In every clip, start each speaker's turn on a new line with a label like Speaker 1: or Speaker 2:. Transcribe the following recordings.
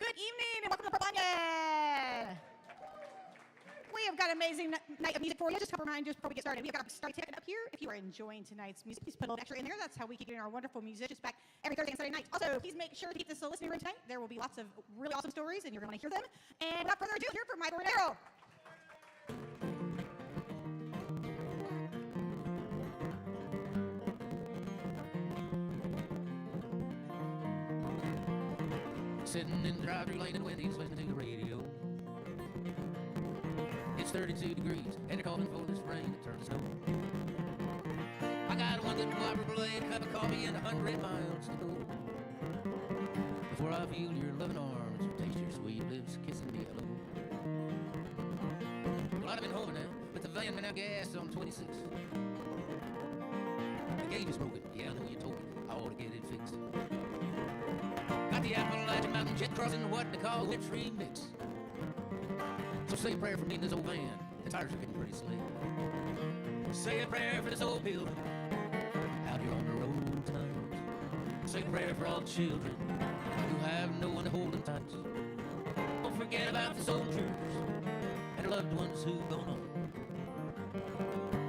Speaker 1: Good evening and welcome to Purpanya. We have got an amazing night of music for you. Just a couple reminders before we get started. We've got a start ticket up here. If you are enjoying tonight's music, please put a little extra in there. That's how we keep getting our wonderful musicians back every Thursday and Saturday night. Also, please make sure to keep this a listening room tonight. There will be lots of really awesome stories and you're going to want to hear them. And without further ado, here for Michael and Harrell.
Speaker 2: Sitting in the drive-thru lane in Wendy's listening to the radio. It's 32 degrees and they're calling for this rain to turn to snow. I got one little Whopper blade, a cup of coffee and 100 miles to go before I feel your loving arms or taste your sweet lips kissing me hello. Well, I've been home now, but the van ran out of gas on 26. The gauge is broken, yeah I know you told me I ought to get it fixed. Got the Appalachian Mountain jet crossing what they call a tree mix. So say a prayer for me in this old van. The tires are getting pretty slick. Say a prayer for this old building out here on the road tonight. Say a prayer for all the children who have no one to hold them tight. Don't forget about the soldiers and the loved ones who've gone on.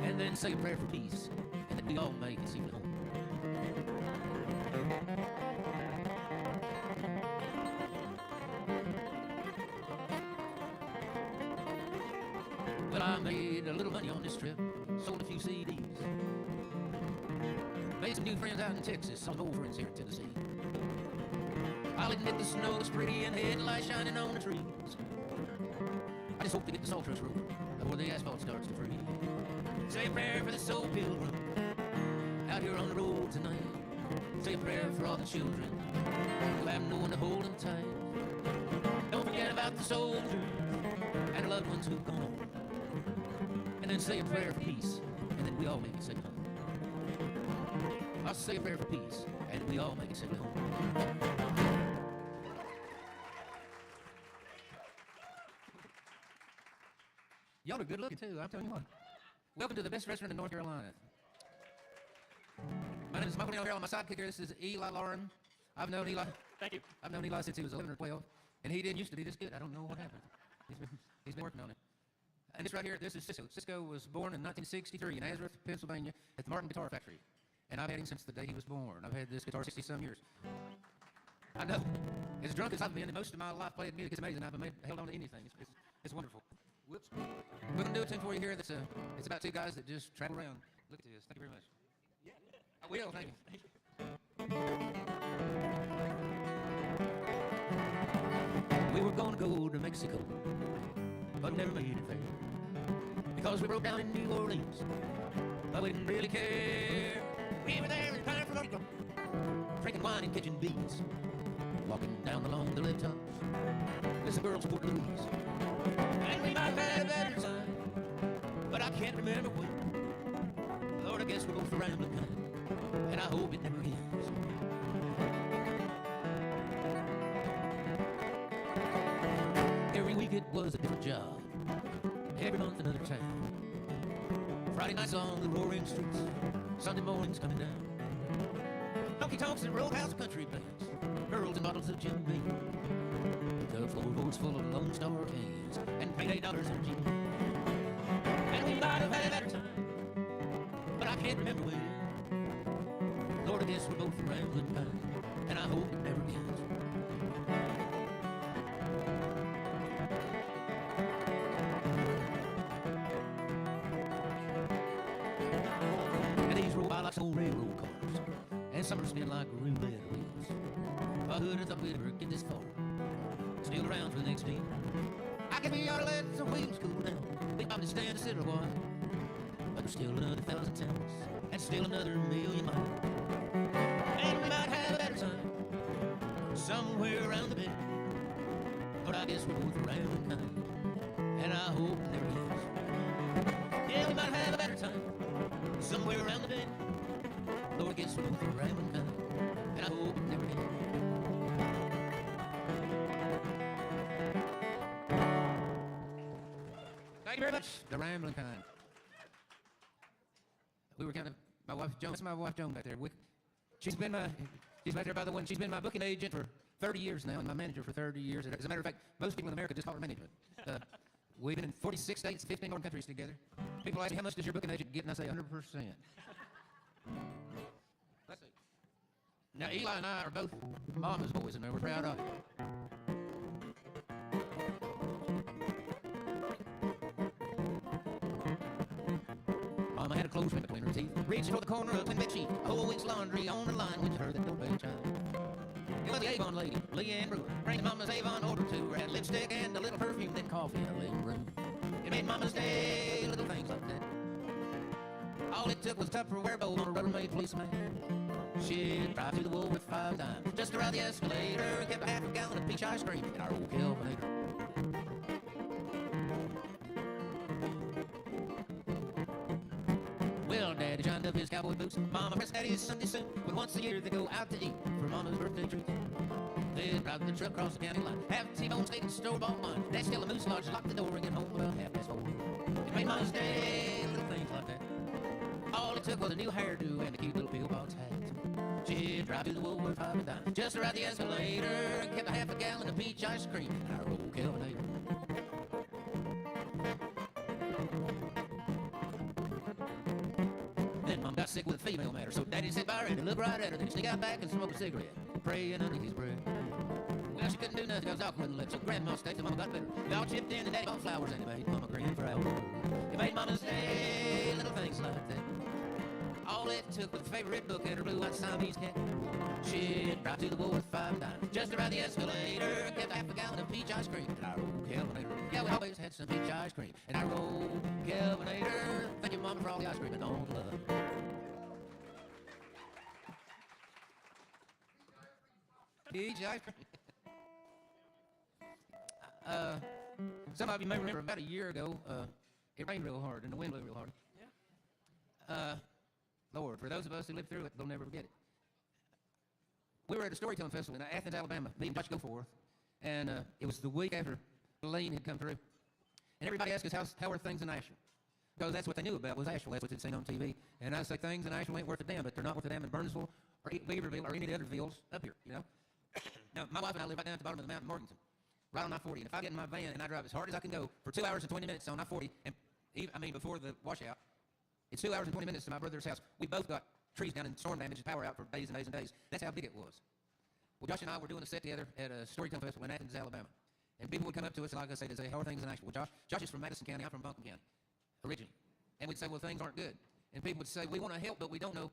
Speaker 2: And then say a prayer for peace and that we all make it safely home. Well, I made a little money on this trip, sold a few CDs, made some new friends out in Texas, some old friends here in Tennessee. I'll admit the snow was pretty and headlights shining on the trees. I just hope to get the salt trucks rolling before the asphalt starts to freeze. Say a prayer for this old pilgrim out here on the road tonight. Say a prayer for all the children who have no one to hold them tight. Don't forget about the soldiers and the loved ones who've gone on. And then say a prayer for peace, and then we all make it safely home. I'll say a prayer for peace, and we all make it safely home. Y'all are good looking too, I'm telling you what. Welcome to the best restaurant in North Carolina. My name is Michael and Harrell. My sidekick here, this is Eli Lauren. I've known Eli.
Speaker 3: Thank you.
Speaker 2: I've known Eli since he was 11 or 12, and he didn't used to be this good. I don't know what happened. He's been working on it. And this right here, this is Cisco. Cisco was born in 1963 in Nazareth, Pennsylvania, at the Martin Guitar Factory. And I've had him since the day he was born. I've had this guitar 60-some years. I know. As drunk as I've been, and most of my life playing music, it's amazing. I've held on to anything. It's wonderful. Whoops. We're going to do a tune for you here. It's about two guys that just travel around. Look at this. Thank you very much.
Speaker 3: Yeah.
Speaker 2: I will. Thank you. We were going to go to Mexico, but never made it there. Because we broke down in New Orleans, but we didn't really care. We were there in Puerto Rico, drinking wine and catching bees, walking down along the left house, with the girls Port Louise. And we might have had a better time, but I can't remember when. Lord, I guess we're both rambling kind, and I hope it never ends. Every week it was a different job, every month another town. Friday nights on the roaring streets, Sunday mornings coming down. Honky tonks and roadhouse country bands, girls and bottles of Jim Beam, the floorboards full of Lone Star cans and payday dollars in jeans. And we might have had a better time, but I can't remember when. Lord, I guess we're both rambling kind, and I hope it never ends. Like old railroad cars, and some are spin like roulette wheels. I who'd have thought we'd ever get this far, still around for the next day. I guess we ought to let the wheels cool down. We might stand to sit a while, but there's still another 1,000 towns, and still another 1,000,000 miles. And we might have a better time somewhere around the bend. But I guess we're both around kind, and I hope it never ends. Yeah, we might have a better time somewhere around the bend. Lord, I guess we're both around kind, and I hope it never ends. Thank you very much. The rambling kind. We were kind of, my wife Joan, that's my wife Joan back there. She's back there by the one. She's been my booking agent for 30 years now, and my manager for 30 years. As a matter of fact, most people in America just call her management. We've been in 46 states, 15 foreign countries together. People ask me, how much does your booking agent get? And I say, 100%. Let's see. Now, Eli and I are both mama's boys, and we're proud of it. Mama had a clothespin between her teeth, reached for the corner of a twin bed sheet, a whole week's laundry on the line with her that don't pay child. It was the Avon lady, Leanne Brewer, bringing Mama's Avon order to her. Had lipstick and a little perfume, then coffee in a living room. It made Mama's day, little things like that. All it took was a Tupperware bowl on a Rubbermaid policeman. She'd drive to the Woolworth 5 times, just to ride the escalator, and kept a half a gallon of peach ice cream in our old Kelvinator. Well, Daddy shined up his cowboy boots. Mama pressed Daddy's Sunday suit. But once a year they go out to eat for Mama's birthday treat. They'd drive the truck across the county line, have T-bone steak and store-bought wine. Dash till the moose lodge, lock the door, and get home about 4:30. It made Mama's day, little things like that. All it took was a new hairdo and a cute little pillbox hat. She'd drive to the Woolworth 5 times, just to ride the escalator, and kept a half a gallon of peach ice cream in our old Kelvinator. Mom got sick with a female matter, so Daddy said by her and looked right at her, then he sneaked out back and smoked a cigarette, praying underneath his breath. Well, she couldn't do nothing, I was awkward in the lip, so Grandma stayed till Mama got better. They all chipped in, and Daddy bought flowers, and it made Mama grin for hours. It made Mama's day, little things like that. All it took was a favorite book and her blue-eyed Siamese cat. She'd drive to the Woolworth 5 times, just to ride the escalator, and kept a half a gallon of peach ice cream in our old Kelvinator. Yeah, we always had some peach ice cream in our old Kelvinator. Thank you, Mama, for all the ice cream and all the love. Peach ice cream. Some of you may remember about a year ago, it rained real hard and the wind blew real hard. Yeah. Lord, for those of us who lived through it, they'll never forget it. We were at a storytelling festival in Athens, Alabama, me and Josh Goforth, and it was the week after Lane had come through. And everybody asked us, how are things in Asheville? Because that's what they knew about was Asheville. That's what they'd seen on TV. And I say things in Asheville ain't worth a damn, but they're not worth a damn in Burnsville or Beaverville or any of the other villes up here, you know? Now, my wife and I live right down at the bottom of the mountain in Morganton, right on I-40. And if I get in my van and I drive as hard as I can go for 2 hours and 20 minutes on I-40, and before the washout, it's 2 hours and 20 minutes to my brother's house. We both got trees down and storm damage and power out for days and days and days. That's how big it was. Well, Josh and I were doing a set together at a storytelling festival in Athens, Alabama. And people would come up to us, and like I say, they'd say, how are things in Asheville? Well, Josh is from Madison County. I'm from Buncombe County, originally. And we'd say, well, things aren't good. And people would say, we want to help, but we don't know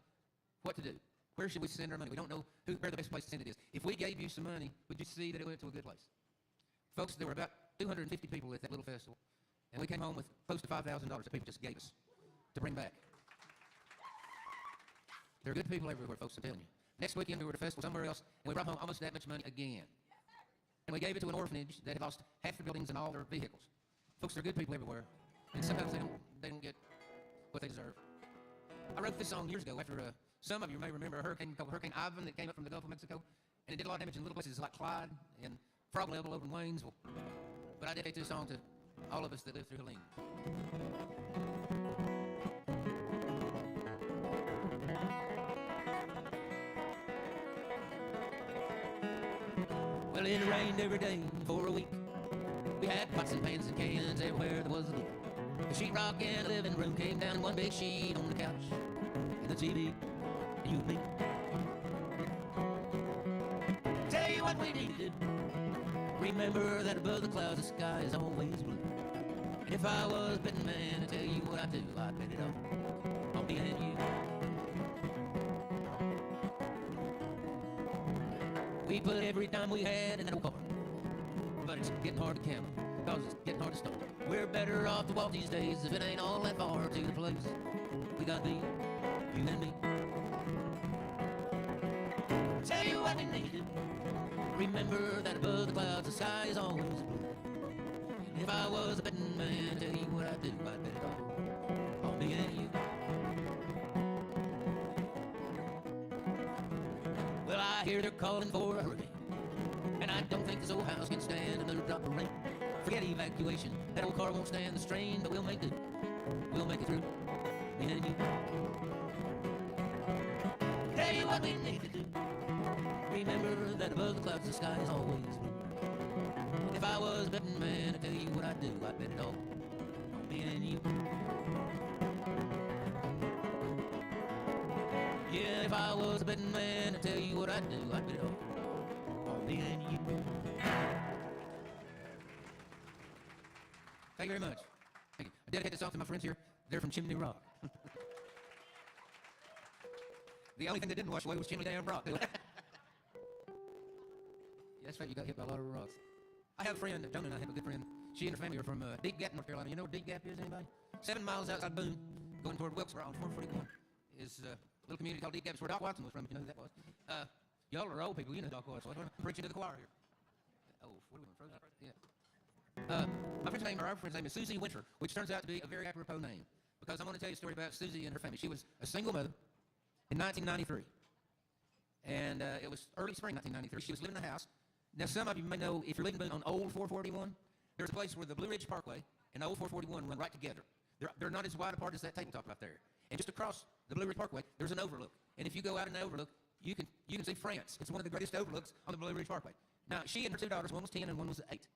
Speaker 2: what to do. Where should we send our money? We don't know where the best place to send it is. If we gave you some money, would you see that it went to a good place? Folks, there were about 250 people at that little festival, and we came home with close to $5,000 that people just gave us to bring back. There are good people everywhere, folks, I'm telling you. Next weekend, we were at a festival somewhere else, and we brought home almost that much money again. And we gave it to an orphanage that had lost half their buildings and all their vehicles. Folks, there are good people everywhere, and sometimes they don't get what they deserve. I wrote this song years ago after some of you may remember a hurricane called Hurricane Ivan that came up from the Gulf of Mexico, and it did a lot of damage in little places like Clyde and Frog Level over in Waynesville. But I dedicate this song to all of us that lived through Helene. Well, it rained every day for a week. We had pots and pans and cans everywhere there was a leak. The sheetrock in the living room came down in one big sheet on the couch. And the TV, and you and me. Tell you what we needed. Remember that above the clouds the sky is always blue. And if I was a betting man, to tell you what I'd do, I'd bet it on me and you. We put every dime we had in that old car, but it's getting hard to count, cause it's getting hard to start. We're better off to walk these days if it ain't all that far to the place we gotta be, you and me. Tell you what we needed. Remember that above the clouds the sky is always blue. And if I was a betting man, tell you what I'd do, I'd bet it all on me and you. Well, I hear they're calling for a hurricane, and I don't think this old house can stand another drop of rain. Forget evacuation, that old car won't stand the strain, but we'll make it, we'll make it through, me and you. Tell you what we need to do. remember that above the clouds the sky is always blue. If I was a betting man, I'd tell you what I'd do. I'd bet it all on me and you. Yeah, if I was a betting man, I'd tell you what I'd do. I'd bet it all on me and you. Thank you very much. Thank you. I dedicate this song to my friends here. They're from Chimney Rock. The only thing that didn't wash away was Chimney Damn Rock. Yeah, that's right, you got hit by a lot of rocks. I have a friend, Jonah and I have a good friend. She and her family are from Deep Gap, North Carolina. You know where Deep Gap is, anybody? 7 miles outside Boone, going toward Wilkesboro on 441. Is a little community called Deep Gap. It's where Doc Watson was from, if you know who that was. Y'all are old people, you know Doc Watson. I'm preaching to the choir here. Oh, what are we going to throw? Yeah. Our friend's name is Susie Winter, which turns out to be a very apropos name. Because I want to tell you a story about Susie and her family. She was a single mother in 1993. And it was early spring 1993. She was living in a house. Now, some of you may know, if you're living on Old 441, there's a place where the Blue Ridge Parkway and Old 441 run right together. They're not as wide apart as that tabletop right there. And just across the Blue Ridge Parkway, there's an overlook. And if you go out in the overlook, you can see France. It's one of the greatest overlooks on the Blue Ridge Parkway. Now, she and her 2 daughters, one was 10 and one was 8.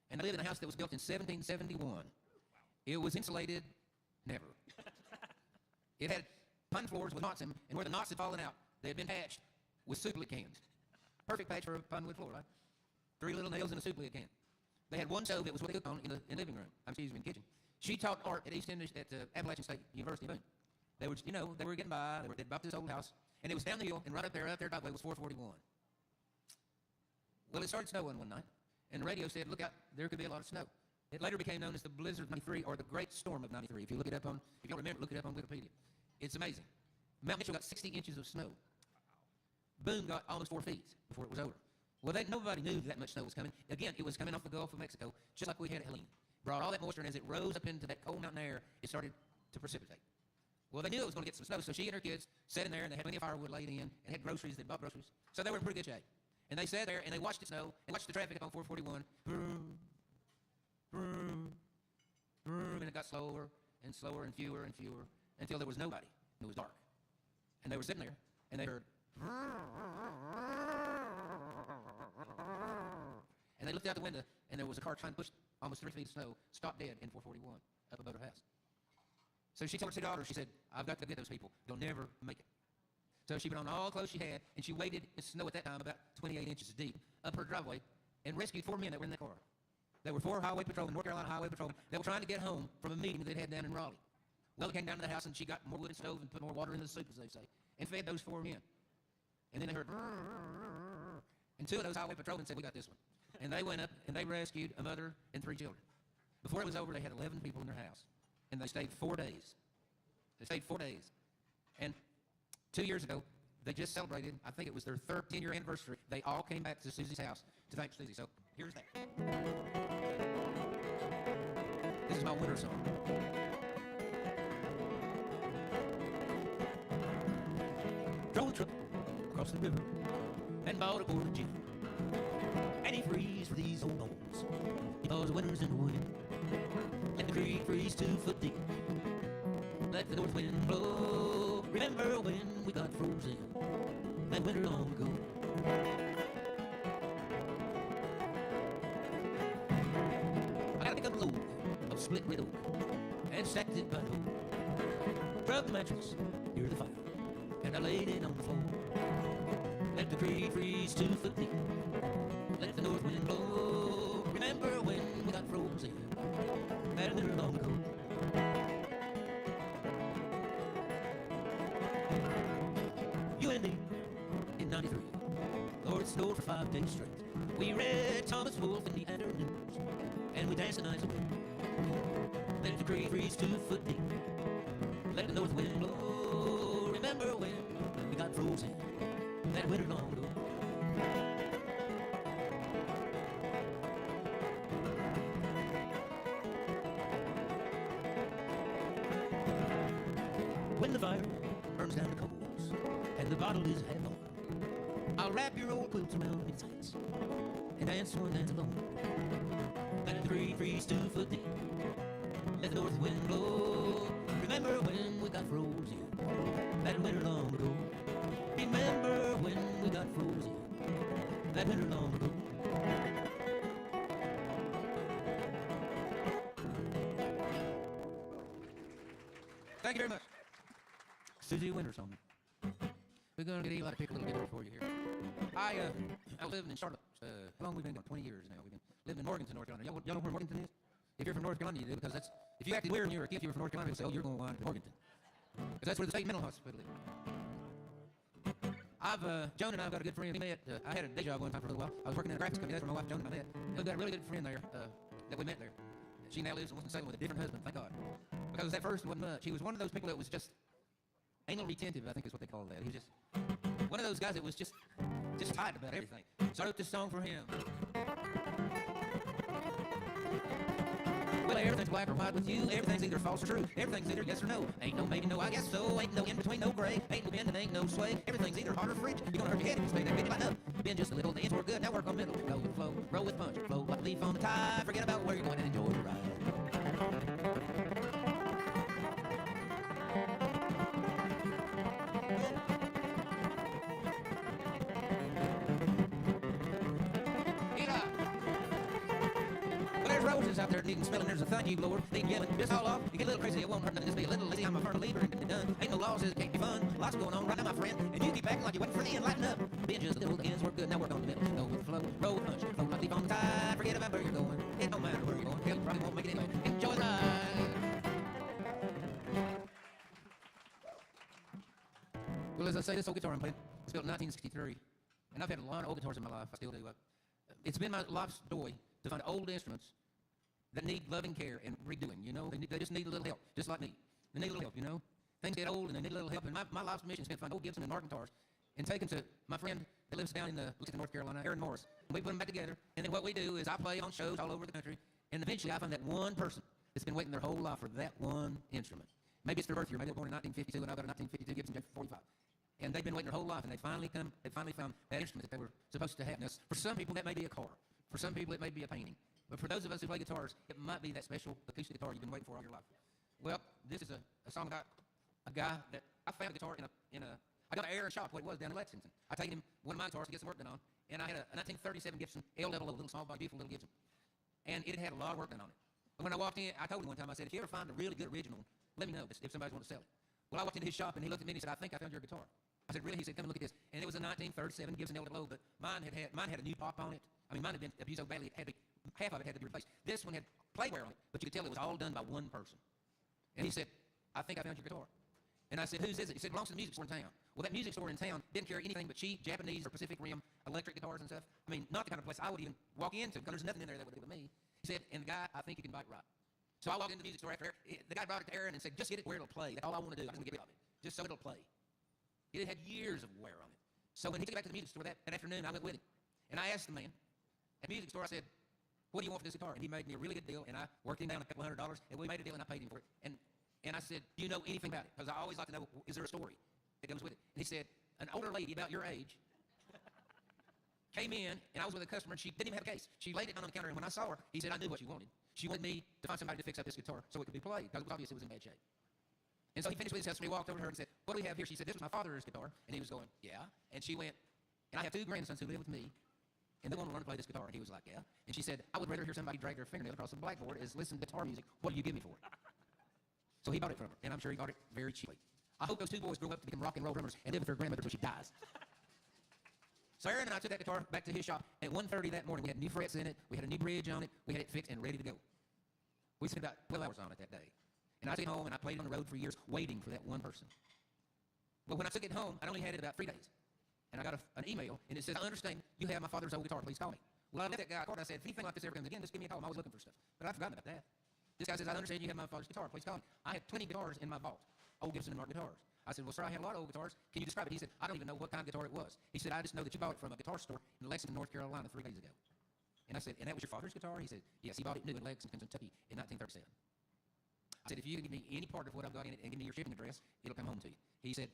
Speaker 2: And they lived in a house that was built in 1771. It was insulated, never. It had pine floors with knots in them, and where the knots had fallen out, they had been patched with soup lid cans. Perfect patch for a pine wood floor, right? 3 little nails in a soup lid can. They had one stove that was what they cooked on in the living room. In the kitchen. She taught art at East End at Appalachian State University in Boone. They were getting by. They'd bought this old house, and it was down the hill, and right up there, driveway was 441. Well, it started snowing one night, and the radio said, "Look out, there could be a lot of snow." It later became known as the Blizzard of 93 or the Great Storm of 93. If you don't remember, look it up on Wikipedia. It's amazing. Mount Mitchell got 60 inches of snow. Boone got almost 4 feet before it was over. Well, nobody knew that much snow was coming. Again, it was coming off the Gulf of Mexico, just like we had at Helene. Brought all that moisture, and as it rose up into that cold mountain air, it started to precipitate. Well, they knew it was going to get some snow, so she and her kids sat in there, and they had plenty of firewood laid in, and had groceries. They bought groceries. So they were in pretty good shape. And they sat there, and they watched it snow, and watched the traffic up on 441. And it got slower and slower and fewer and fewer until there was nobody. It was dark. And they were sitting there, and they heard, and they looked out the window, and there was a car trying to push almost 3 feet of snow, stopped dead in 441 up above her house. So she told her 2 daughters, she said, "I've got to get those people. They'll never make it." So she put on all clothes she had, and she waded in snow at that time about 28 inches deep up her driveway and rescued 4 men that were in that car. There were 4 highway patrolmen, North Carolina highway patrolmen, that were trying to get home from a meeting they'd had down in Raleigh. Well, they came down to the house, and she got more wood and stove and put more water in the soup, as they say, and fed those 4 men. And then they heard, and 2 of those highway patrolmen said, "We got this one." And they went up, and they rescued a mother and 3 children. Before it was over, they had 11 people in their house, and they stayed 4 days. They stayed 4 days. And 2 years ago, they just celebrated, I think it was their 10-year anniversary. They all came back to Susie's house to thank Susie. So here's that. This is my winter song. Drove a truck across the river and bought a quart of gin. And he freezed for these old bones because the winter's in the wind. Let the creek freeze 2 foot deep. Let the north wind blow. Remember when we got frozen that winter long ago. I got a big load of split red oak and stacked it by the hole. Rubbed the mattress near the fire and I laid it on the floor. Let the creek freeze 2 foot deep. Let the north wind blow. Remember when we got frozen that winter long ago. You and me in 93. Lord, it snowed for 5 days straight. We read Thomas Wolfe in the afternoons, and we danced the nights away. Let the creek freeze 2 foot deep. Let the north wind blow. Remember when we got frozen that winter long ago. When the fire burns down the coals and the bottle is half on, I'll wrap your old quilts around me tight and dance one dance alone. Let the creek freeze 2 foot deep. Let the north wind blow. Remember when we got frozen that winter long ago. Remember when we got frozen that better long ago. Thank you very much. Susie Winter song. We're going to get Eli to pick a little guitar for you here. I was living in Charlotte. How long have we been going? 20 years now. We've been living in Morganton, North Carolina. Y'all know where Morganton is? If you're from North Carolina, you do, because that's, if you acted weird when you were a kid, if you were from North Carolina, people say, oh, you're going to wind up in Morganton. Because that's where the state mental hospital is. Joan and I have got a good friend. We met, I had a day job one time for a little while. I was working in a graphics company. That's where my wife Joan and I met. We've got a really good friend there that we met there. She now lives in Winston-Salem with a different husband, thank God. Because at first it wasn't much. He was one of those people that was just anal retentive, I think is what they call that. He was just one of those guys that was just tight about everything. So I wrote this song for him. Well, everything's black or white with you. Everything's either false or true. Everything's either yes or no. Ain't no maybe, no I guess so. Ain't no in between, no gray. Ain't no bend and ain't no sway. Everything's either hard or frigid. You're gonna hurt your head if you stay there. Bend it line up. Bend just a little. The ends were good. Now work on middle. Go with the flow. Roll with punch. Flow like a leaf on the tide. Forget about where you're going and enjoy the ride. Roses out there needing smelling, there's a thank you blower, needing yelling, just all off, you get a little crazy, it won't hurt nothing, just be a little lazy, I'm a firm believer, and get done, ain't no laws, it can't be fun, lots going on right now, my friend, and you keep acting like you're waiting for the end, lighten up, being just a little, the ends work good, now work on the middle, go with the flow, roll with punch, flow like leaf on the tide, forget about where you're going, it don't matter where you're going, hell, you probably won't make it anyway, enjoy the ride. Well, as I say, this old guitar I'm playing, it's built in 1963, and I've had a lot of old guitars in my life, I still do, it's been my life's joy to find old instruments that need loving care and redoing, you know. They just need a little help, just like me. They need a little help, you know. Things get old and they need a little help. And my life's mission has been to find old Gibson and Martin guitars and take them to my friend that lives down in North Carolina, Aaron Morris. And we put them back together. And then what we do is I play on shows all over the country. And eventually I find that one person that's been waiting their whole life for that one instrument. Maybe it's their birth year. Maybe they were born in 1952 and I've got a 1952 Gibson J45. And they've been waiting their whole life and they finally found that instrument that they were supposed to have. Now, for some people that may be a car. For some people it may be a painting. But for those of us who play guitars, it might be that special acoustic guitar you've been waiting for all your life. Well, this is a song about a guy that I found a guitar I got an Aaron shop, what it was, down in Lexington. I taken him one of my guitars to get some work done on, and I had a 1937 Gibson L-level, a little small body, beautiful little Gibson. And it had a lot of work done on it. But when I walked in, I told him one time, I said, if you ever find a really good original, let me know if somebody's want to sell it. Well, I walked into his shop, and he looked at me and he said, I think I found your guitar. I said, really? He said, come and look at this. And it was a 1937 Gibson L-level, but mine had a new pop on it. I mean, mine had been abused so badly, half of it had to be replaced. This one had play wear on it, but you could tell it was all done by one person. And he said, I think I found your guitar. And I said, whose is it? He said, it belongs to the music store in town. Well, that music store in town didn't carry anything but cheap Japanese or Pacific Rim electric guitars and stuff. I mean, not the kind of place I would even walk into, because there's nothing in there that would do with me. He said, and the guy, I think you can buy it right. So I walked into the music store after the guy brought it to Aaron and said, just get it where it'll play. That's all I want to do. I just want to get rid of it, just so it'll play. It had years of wear on it. So when he took it back to the music store that afternoon, I went with him. And I asked the man at the music store, I said, what do you want for this guitar? And he made me a really good deal, and I worked him down a couple $100, and we made a deal, and I paid him for it. And I said, do you know anything about it? Because I always like to know, is there a story that goes with it? And he said, an older lady about your age came in, and I was with a customer, and she didn't even have a case. She laid it down on the counter, and when I saw her, he said, I knew what you wanted. She wanted me to find somebody to fix up this guitar so it could be played, because it was obvious it was in bad shape. And so he finished with his customer, he walked over to her and said, what do we have here? She said, this was my father's guitar. And he was going, yeah. And she went, and I have two grandsons who live with me, and they want to learn to play this guitar. And he was like, yeah. And she said, I would rather hear somebody drag their fingernail across the blackboard as listen to guitar music. What do you give me for it? So he bought it from her, and I'm sure he got it very cheaply. I hope those two boys grow up to become rock and roll drummers and live with their grandmother until she dies. So Aaron and I took that guitar back to his shop. At 1:30 that morning, we had new frets in it, we had a new bridge on it, we had it fixed and ready to go. We spent about 12 hours on it that day. And I took it home, and I played it on the road for years, waiting for that one person. But when I took it home, I only had it about 3 days. And I got an email, and it says, I understand you have my father's old guitar. Please call me. Well, I left that guy a card. I said, if anything like this ever comes again, just give me a call. I'm always looking for stuff. But I've forgotten about that. This guy says, I understand you have my father's guitar. Please call me. I have 20 guitars in my vault, old Gibson and Martin guitars. I said, well, sir, I have a lot of old guitars. Can you describe it? He said, I don't even know what kind of guitar it was. He said, I just know that you bought it from a guitar store in Lexington, North Carolina 3 days ago. And I said, and that was your father's guitar? He said, yes, he bought it new in Lexington, Kentucky in 1937. I said, if you can give me any part of what I've got in it and give me your shipping address, it'll come home to you. He said,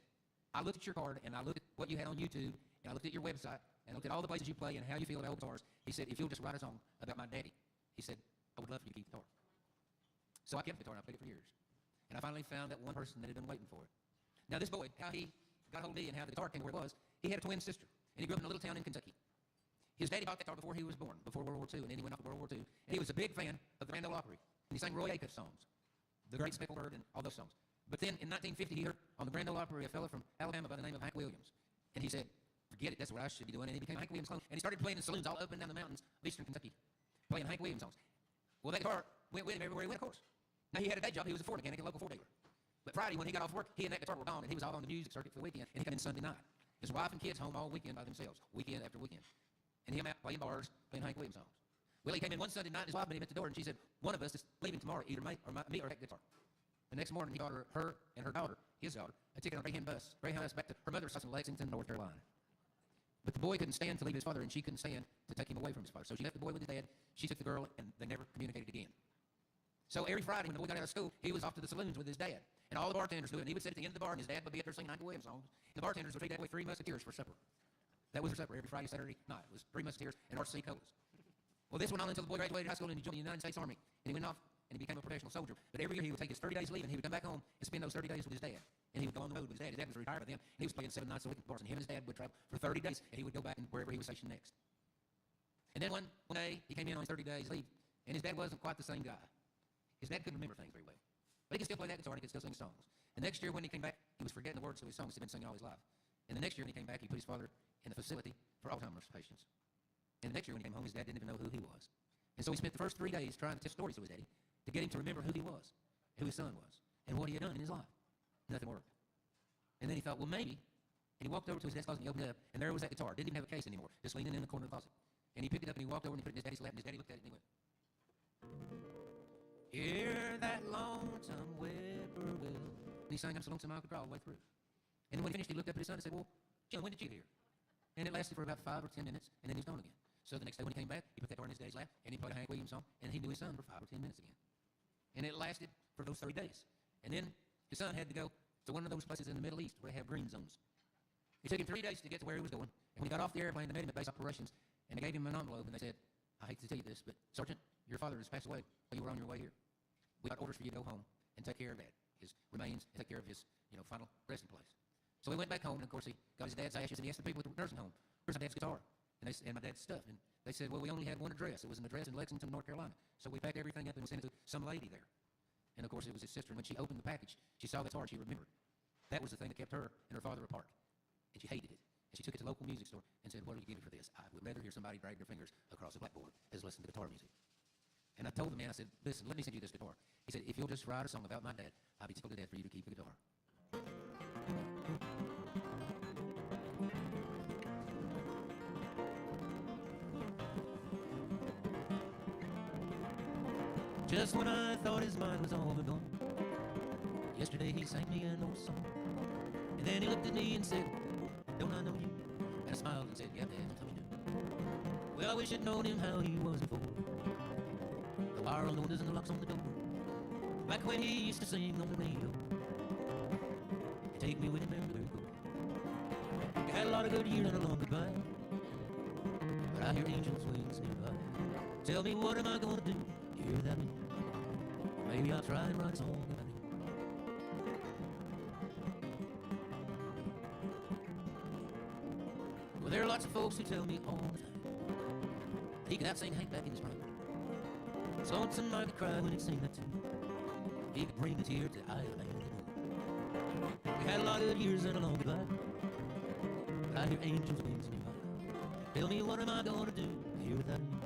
Speaker 2: I looked at your card, and I looked at what you had on YouTube, and I looked at your website, and I looked at all the places you play and how you feel about old guitars. He said, if you'll just write a song about my daddy, he said, I would love for you to keep the guitar. So I kept the guitar, and I played it for years. And I finally found that one person that had been waiting for it. Now, this boy, how he got hold of me and how the guitar came where it was, he had a twin sister, and he grew up in a little town in Kentucky. His daddy bought that guitar before he was born, before World War II, and then he went off to World War II. And he was a big fan of the Grand Ole Opry. And he sang Roy Acuff songs, The Great Speckled Bird, and all those songs. But then in 1950, he heard on the Grand Ole Opry a fellow from Alabama by the name of Hank Williams. And he said, forget it, that's what I should be doing. And he became Hank Williams' clone. And he started playing in saloons all up and down the mountains of eastern Kentucky, playing Hank Williams songs. Well, that guitar went with him everywhere he went, of course. Now, he had a day job. He was a Ford mechanic at a local Ford dealer. But Friday, when he got off work, he and that guitar were gone, and he was out on the music circuit for the weekend, and he came in Sunday night. His wife and kids home all weekend by themselves, weekend after weekend. And him out playing bars, playing Hank Williams songs. Well, he came in one Sunday night, and his wife met him at the door, and she said, one of us is leaving tomorrow, either me or that guitar. The next morning, he got her and her daughter, his daughter, a ticket on a Greyhound bus back to her mother's house in Lexington, North Carolina. But the boy couldn't stand to leave his father, and she couldn't stand to take him away from his father. So she left the boy with his dad. She took the girl, and they never communicated again. So every Friday when the boy got out of school, he was off to the saloons with his dad. And all the bartenders knew it. And he would sit at the end of the bar, and his dad would be up there singing Hank Williams songs. And the bartenders would treat that way 3 Musketeers for supper. That was their supper every Friday, Saturday night. It was 3 Musketeers and RC Colas. Well, this went on until the boy graduated high school, and he joined the United States Army. And he went off, and he became a professional soldier. But every year he would take his 30 days leave, and he would come back home and spend those 30 days with his dad. And he would go on the road with his dad. His dad was retired by then, and he was playing 7 nights a week at bars. And him and his dad would travel for 30 days, and he would go back and wherever he was stationed next. And then one day, he came in on his 30 days leave, and his dad wasn't quite the same guy. His dad couldn't remember things very well. But he could still play that guitar, and he could still sing songs. And next year when he came back, he was forgetting the words to his songs he'd been singing all his life. And the next year when he came back, he put his father in a facility for Alzheimer's patients. And the next year when he came home, his dad didn't even know who he was. And so he spent the first 3 days trying to tell stories to his daddy to get him to remember who he was, who his son was, and what he had done in his life. Nothing worked. And then he thought, well, maybe. And he walked over to his dad's closet and he opened it up, and there was that guitar. Didn't even have a case anymore, just leaning in the corner of the closet. And he picked it up and he walked over and he put it in his daddy's lap, and his daddy looked at it and he went, hear that lonesome whippoorwill. And he sang, I'm so lonesome I could crawl all the way through. And then when he finished, he looked up at his son and said, well, Jim, when did you get here? And it lasted for about 5 or 10 minutes, and then he was gone again. So the next day when he came back, he put that guitar in his daddy's lap, and he played a Hank Williams song, and he knew his son for 5 or 10 minutes again. And it lasted for those 30 days. And then his son had to go to one of those places in the Middle East where they have green zones. It took him 3 days to get to where he was going. And when he got off the airplane, they met him at base operations, and they gave him an envelope, and they said, I hate to tell you this, but Sergeant, your father has passed away while you were on your way here. We got orders for you to go home and take care of that, his remains, and take care of his, final resting place. So he went back home, and of course he got his dad's ashes, and he asked the people at the nursing home, where's my dad's guitar? And my dad's stuff. And they said, well, we only had one address. It was an address in Lexington, North Carolina. So we packed everything up and sent it to some lady there. And of course it was his sister. And when she opened the package, she saw the guitar, she remembered. That was the thing that kept her and her father apart. And she hated it. And she took it to the local music store and said, what will you give me for this? I would rather hear somebody drag their fingers across a blackboard as listen to guitar music. And I told the man, I said, listen, let me send you this guitar. He said, if you'll just write a song about my dad, I'll be tickled to death for you to keep the guitar. Just when I thought his mind was all but gone, yesterday he sang me an old song. And then he looked at me and said, don't I know you? And I smiled and said, yeah, Dad, tell me do. Well, I wish I'd known him how he was before. The wire on the windows and the locks on the door. Back when he used to sing on the radio. Take me with him everywhere we go. He had a lot of good years and a long goodbye. But I hear angels' wings nearby. Tell me, what am I gonna do here without him? Maybe I'll try and write a song about him. Well, there are lots of folks who tell me all the time he could out-sing Hank back in his prime. So somebody could cry when he'd sing that tune. He could bring a tear to the eye of a man that knew. We had a lot of good years and a long goodbye. But I hear angels' wings nearby. Tell me, what am I gonna do here without him?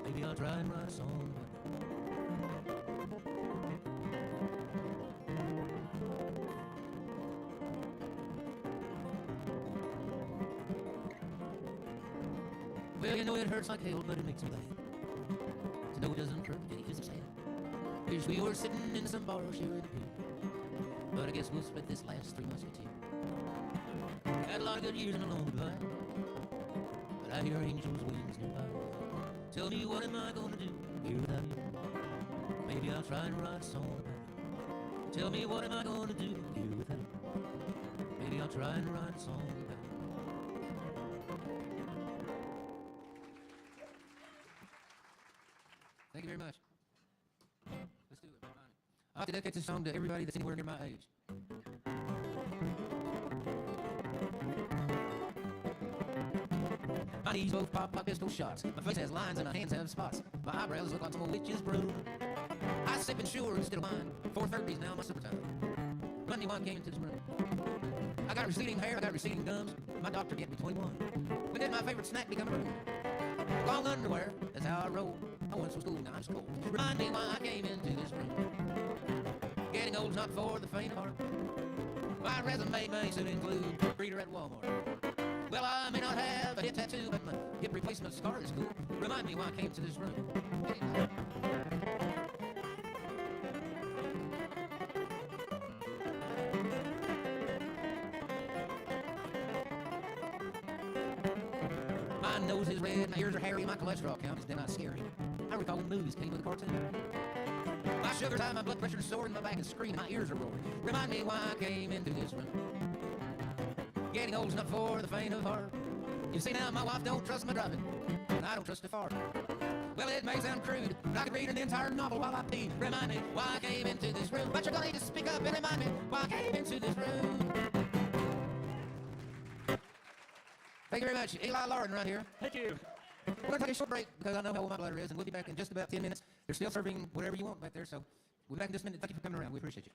Speaker 2: Maybe I'll try and write a song about him. Well, you know it hurts like hell, but it makes me glad to know it doesn't hurt and it isn't sad. Wish we were sitting in some bar sharing a beer, but I guess we'll split this last 3 Musketeers. Had a lot of good years and a long goodbye, but I hear angels' wings nearby. Tell me, what am I gonna do here without you? Maybe I'll try and write a song about it. Tell me, what am I gonna do here without you? Maybe I'll try and write a song about it. Thank you very much. Let's do it. I'd like to dedicate this song to everybody that's anywhere near my age. My knees both pop like pistol shots. My face has lines and my hands have spots. My eyebrows look like some old witch's brew. I sipping sure instead of wine. 4:30's now my supper time. Monday one came into this room. I got receding hair, I got receding gums. My doctor get me 21. When did my favorite snack become a room? Long underwear, that's how I roll. I went to school, now I'm cold. Remind me why I came into this room. Getting old's not for the faint of heart. My resume may soon include reader at Walmart. Well, I may not have a hip tattoo, but my hip replacement scar is cool. Remind me why I came to this room. My nose is red, my ears are hairy, my cholesterol count is then not scary. I recall when movies came with a cartoon. My sugar's high, my blood pressure's soaring, my back is screaming, my ears are roaring. Remind me why I came into this room. Getting old's not for the faint of heart. You see now, my wife don't trust my driving, and I don't trust her fart. Well, it may sound crude, but I could read an entire novel while I pee. Remind me why I came into this room. But you're gonna need to speak up and remind me why I came into this room. Thank you very much. Eli Lauren right here.
Speaker 3: Thank you.
Speaker 2: We're going to take a short break because I know how old my bladder is, and we'll be back in just about 10 minutes. They're still serving whatever you want back there, so we'll be back in just a minute. Thank you for coming around. We appreciate you.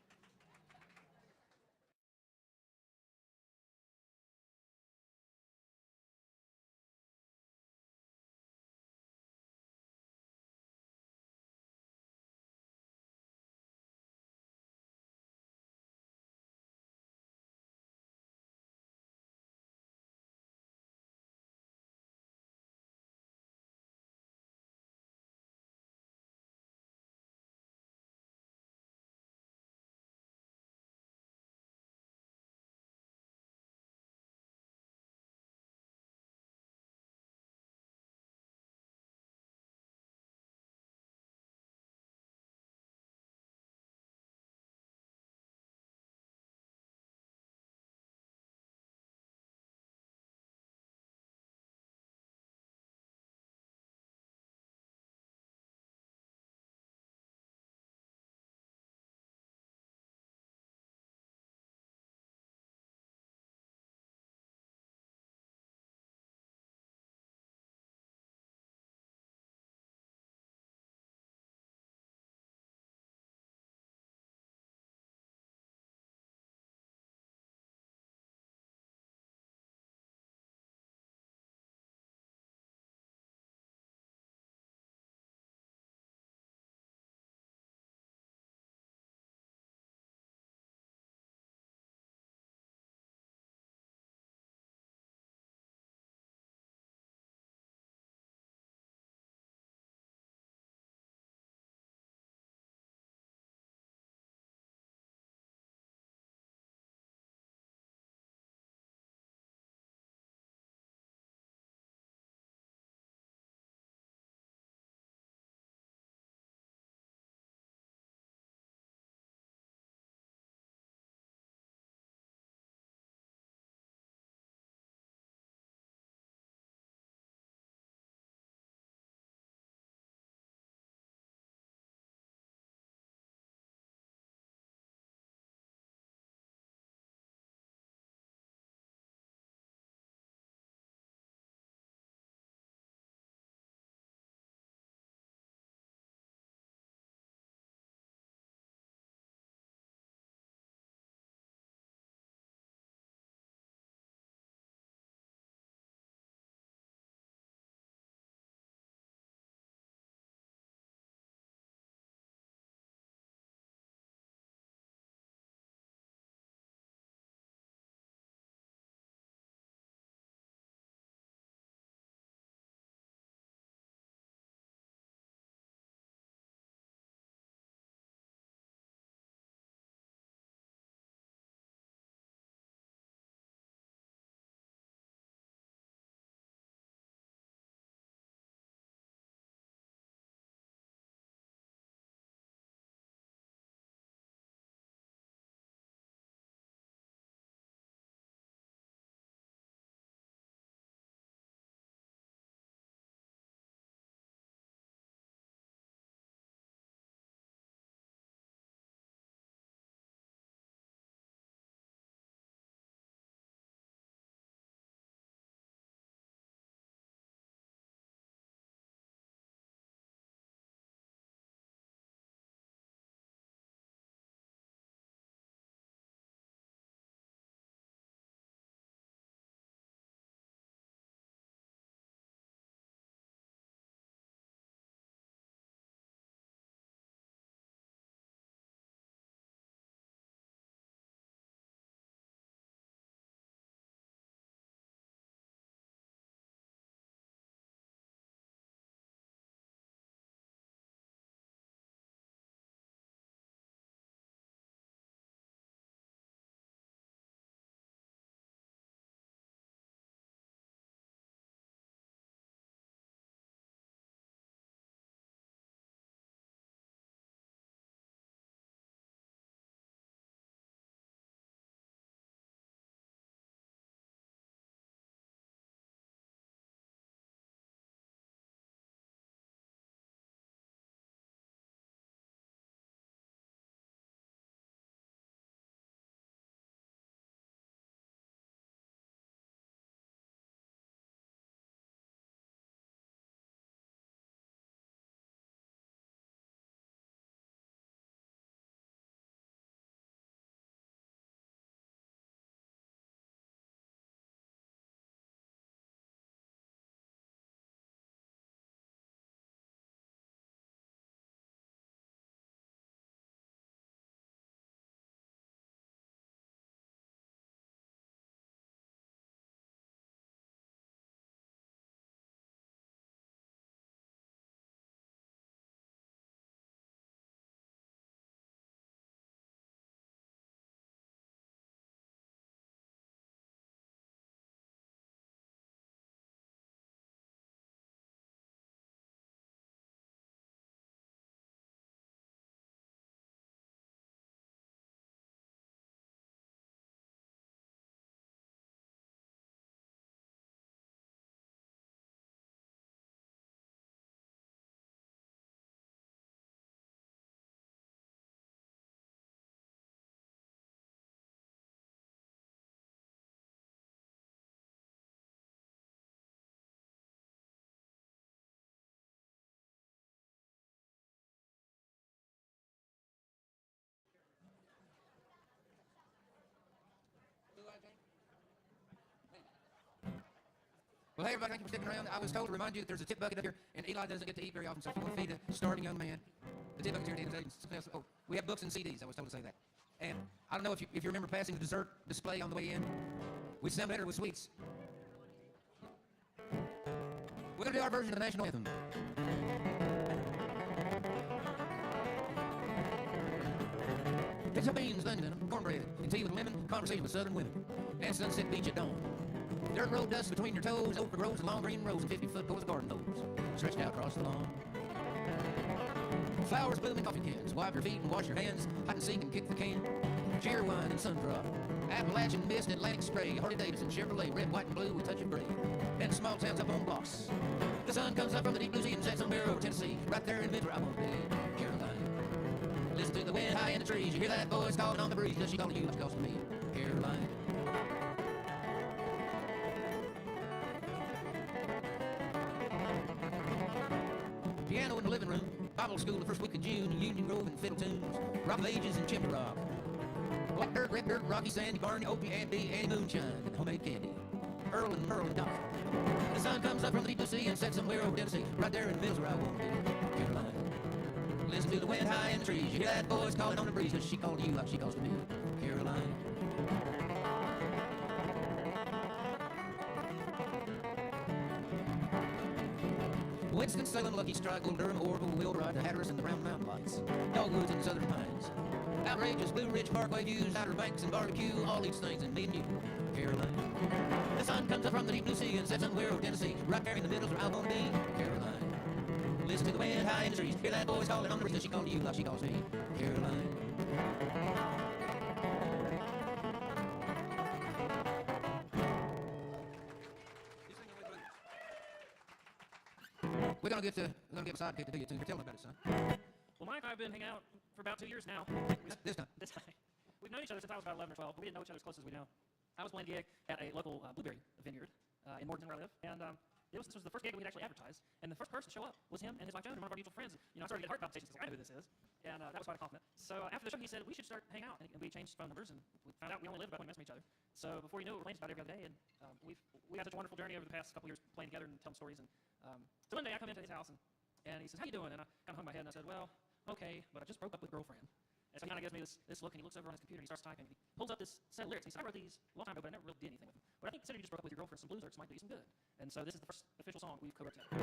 Speaker 2: Well, hey, everybody, thank you for sticking around. I was told to remind you that there's a tip bucket up here, and Eli doesn't get to eat very often, so if you want to feed a starving young man, the tip bucket's here at the end of the day. Oh, we have books and CDs. I was told to say that. And I don't know if you remember passing the dessert display on the way in. We sound better with sweets. We're going to do our version of the national anthem. It's a beans, onion, and cornbread, and tea with lemon, conversation with southern women, and sunset beach at dawn. Dirt road dust between your toes, okra grows and long green rows, and 50-foot goes the garden hose, stretched out across the lawn. Flowers bloom in coffee cans, wipe your feet and wash your hands, hide and seek and kick the can. Cheer wine and sun drop, Appalachian mist, Atlantic spray, Harley-Davidson, Chevrolet, red, white, and blue with touch of gray. And small towns up on blocks. The sun comes up from the deep blue sea and sets somewhere over Tennessee, right there in the middle where I want to be, Carolina. Listen to the wind high in the trees, you hear that voice calling on the breeze, does she call to you, she calls to me, Carolina. Piano in the living room, Bible school the first week of June, Union Grove and fiddle tunes, Rock of Ages and Chimney Rock. Black dirt, red dirt, rocky sandy, Barney, Opie, Andy, moonshine, and homemade candy. Earl and Merle and Doc. The sun comes up from the deep blue sea and sets somewhere over Tennessee, right there in the middle where I want to be, Carolina. Listen to the wind high in the trees, you hear that voice calling on the breeze, does she call to you like she calls to me, Carolina. Winston-Salem, Lucky Strike, Old Durham, Oracle, Wheelwright, the Hatteras, and the Round Mountain Lights. Dogwoods and Southern Pines. Outrageous Blue Ridge Parkway views, Outer Banks and barbecue, all these things and me and you, Carolina. The sun comes up from the deep blue sea and sets somewhere over Tennessee, right there in the middle where I want to be, Carolina. Listen to the wind high in the trees, hear that voice calling on the breeze, does she call to you like she calls me, Carolina. We're gonna get a sidekick to do you too. Tell me about it, son.
Speaker 3: Well, Mike and I have been hanging out for about 2 years now.
Speaker 2: This time.
Speaker 3: This time. We've known each other since I was about 11 or 12, but we didn't know each other as close as we know. I was playing a gig at a local blueberry vineyard in Morganton, where I live, and this was the first gig that we'd actually advertised, and the first person to show up was him and his wife Joan, and one of our mutual friends. You know, I started to get heart palpitations because I know who this is, and that was quite a compliment. So after the show, he said we should start hanging out, and we changed phone numbers, and we found out we only lived about 20 minutes from each other. So before you knew it, we were playing just about every other day, and we've had such a wonderful journey over the past couple years playing together and telling stories. And so one day I come into his house, and he says, "How you doing?" And I kind of hung my head, and I said, "Well, okay, but I just broke up with a girlfriend." And so he kind of gives me this look, and he looks over on his computer, and he starts typing, and he pulls up this set of lyrics, and he said, "I wrote these a long time ago, but I never really did anything with them. But I think considering you just broke up with your girlfriend, some blues lyrics might do you some good." And so this is the first official song we've co-wrote together.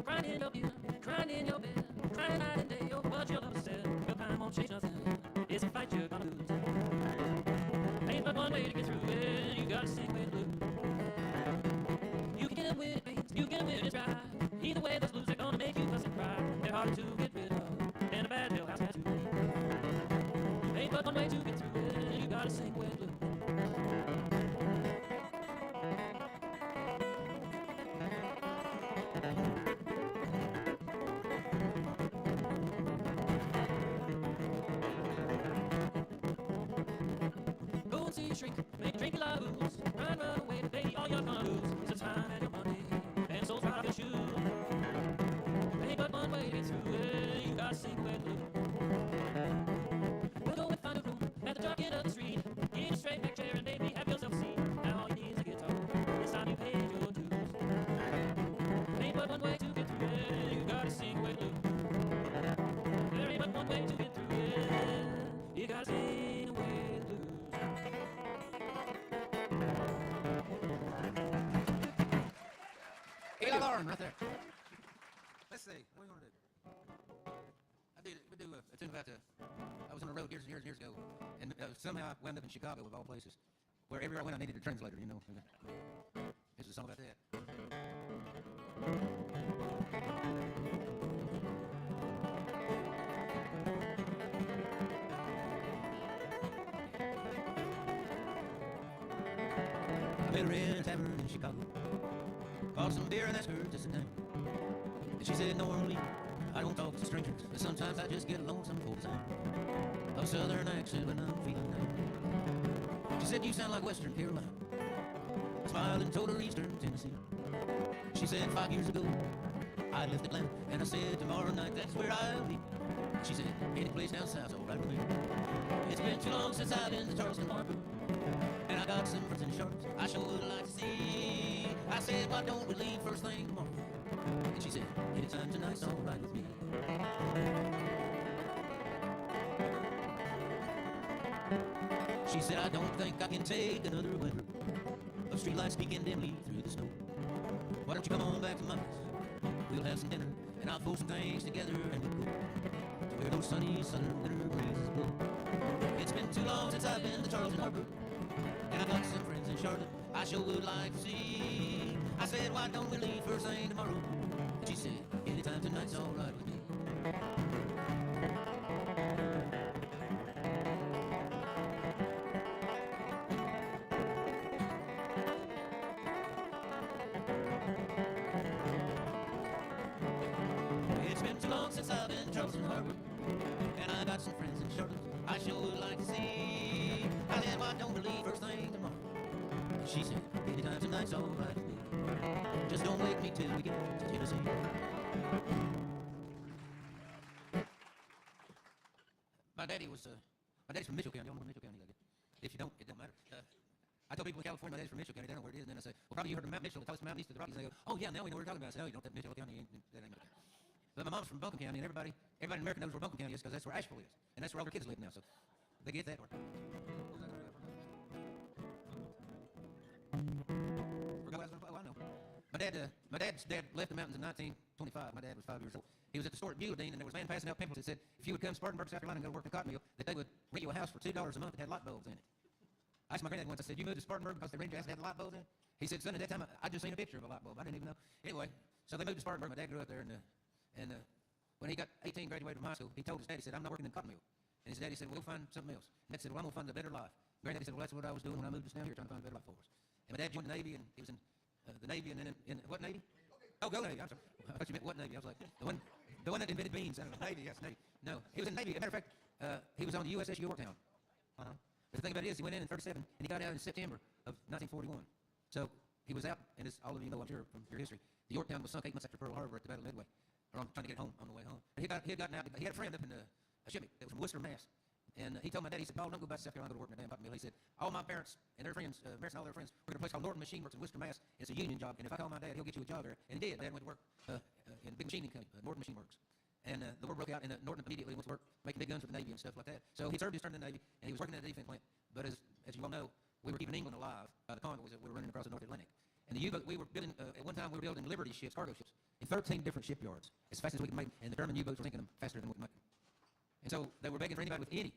Speaker 3: Crying in your ear, crying in your bed, crying night and day, oh, what your love said. Your time won't change nothing, it's a fight you're gonna lose. Ain't but one way to get through it, you gotta sing with blues. You can get it when it rains, you get it when it's dry. Either way, those blues are gonna make you fuss and cry. They're harder to get rid of than a bad jailhouse tattoo. Ain't but one way to get through it, you gotta sing with blues. Go and see your shrink, make drink a lot of booze, run away, baby, all you're gonna lose is the time and your money, and soul's right off your shoes. Ain't but one way to get through it, you gotta sing with blue. We'll go and find a room at the dark end of the street, get a straight back chair and baby, have yourself a seat. Now all you need is a guitar, this time you paid your dues. Ain't but one way to get through it, you gotta sing with blue. There ain't but one way to get through it, you gotta sing with blues.
Speaker 2: Eli Lauren, right there. Let's see, what are we gonna do? We do a tune about I was on the road years and years and years ago, and somehow I wound up in Chicago of all places, where everywhere I went I needed a translator, you know. This is a song about that. I met her in a tavern in Chicago, bought some beer and asked her to sit down. And she said, "Normally, I don't talk to strangers, but sometimes I just get lonesome for the sound of a southern accent when I'm feeling down." She said, "You sound like Western Carolina." I smiled and told her Eastern Tennessee. She said 5 years ago, I left Atlanta, and I said tomorrow night that's where I'll be. She said, any place down south's all right with me. It's been too long since I've been to Charleston Harbor, and I got some friends in Charlotte I sure would like to see. I said, why don't we leave first thing tomorrow? And she said, anytime tonight's all right with me. She said, I don't think I can take another winter of streetlights peeking dimly through the snow. Why don't you come on back to my house? We'll have some dinner, and I'll pull some things together, and we'll go to where those sunny southern winter breezes blow. It's been too long since I've been to Charleston Harbor, and I got some friends in Charlotte I sure would like to see. I said, why don't we leave first thing tomorrow? And she said, anytime tonight's all right with me. It's been too long since I've been to Charleston Harbor, and I got some friends in Charlotte I sure would like to see. I said, why don't we leave first thing tomorrow? She said, anytime tonight's all right with me. Just don't wake me till we get to Tennessee. My daddy's from Mitchell County. Y'all know where Mitchell County is, I guess. If you don't, it don't matter. I told people in California my daddy's from Mitchell County. They don't know where it is. And then I say, well, probably you heard of Mount Mitchell, the tallest mountain east of the Rockies. And they go, oh, yeah, now we know what you're talking about. I say, no, you don't. That Mitchell County ain't that ain't Mitchell County. But my mom's from Buncombe County, and everybody in America knows where Buncombe County is because that's where Asheville is. And that's where all their kids live now, so they get that. Oh, I know. My dad's dad left the mountains in 1925. My dad was 5 years old. He was at the store at Building, and there was a man passing out pamphlets that said, if you would come to Spartanburg, South Carolina, and go to work in a cotton mill, that they would rent you a house for $2 a month that had light bulbs in it. I asked my granddad once, I said, you moved to Spartanburg because they rented your house that had light bulbs in it? He said, son, at that time, I just seen a picture of a light bulb. I didn't even know. Anyway, so they moved to Spartanburg. My dad grew up there, and when he got 18, graduated from high school, he told his dad, he said, I'm not working in a cotton mill. And his daddy said, well, we'll find something else. And Dad said, well, I'm going to find a better life. Granddaddy said, well, that's what I was doing when I moved us down here, trying to find a better life for us. And my dad joined the Navy, and he was in the Navy, and then in what Navy? Oh, Go Navy. I'm sorry. I thought you meant what Navy. I was like, the one that invented beans. I don't know. Navy, yes, Navy. No, he was in the Navy. As a matter of fact, he was on the USS Yorktown. But the thing about it is, he went in 37, and he got out in September of 1941. So he was out, and as all of you know, I'm sure from your history, the Yorktown was sunk 8 months after Pearl Harbor at the Battle of Midway, or trying to get home on the way home. And he had gotten out. He had a friend up in a shipment that was from Worcester, Mass. And he told my dad, he said, Paul, don't go back to South Carolina to work in a damn cotton mill. He said, all my parents and their friends, parents and all their friends, work in a place called Norton Machine Works in Worcester, Mass. It's a union job, and if I call my dad, he'll get you a job there. And he did. Dad went to work in a big machining company, Norton Machine Works. And the war broke out, and Norton immediately went to work making big guns for the Navy and stuff like that. So he served his turn in the Navy, and he was working at a defense plant. But as you all know, we were keeping England alive by the convoys that we were running across the North Atlantic. And the U-boat, we were building, at one time we were building Liberty ships, cargo ships, in 13 different shipyards, as fast as we could make them. And the German U-boats were sinking them faster than we could make them. And so they were begging for anybody with any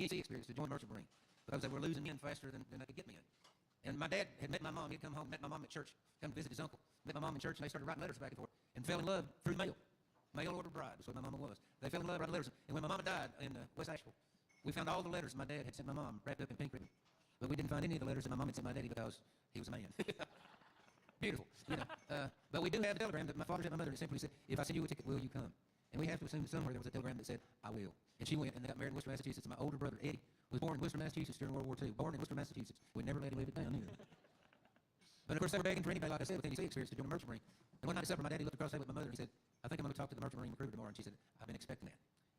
Speaker 2: sea experience to join the Merchant Marine because they were losing men faster than they could get men. And my dad had met my mom. He'd come home, met my mom at church, come to visit his uncle, met my mom in church, and they started writing letters back and forth and fell in love through mail. Mail order bride was what my mama was. They fell in love, writing letters. And when my mama died in West Asheville, we found all the letters my dad had sent my mom wrapped up in pink ribbon. But we didn't find any of the letters that my mom had sent my daddy because he was a man. Beautiful. You know. But we do have a telegram that my father sent my mother that simply said, if I send you a ticket, will you come? And we have to assume somewhere there was a telegram that said, I will. And she went, and they got married in Worcester, Massachusetts. And my older brother, Eddie, was born in Worcester, Massachusetts during World War II. Born in Worcester, Massachusetts. We never let him live it down either. But of course, they were begging for anybody, like I said, with any sea experience to join the Merchant Marine. And one night at supper, my daddy looked across the table at my mother, and he said, I think I'm going to talk to the Merchant Marine recruiter tomorrow. And she said, I've been expecting that.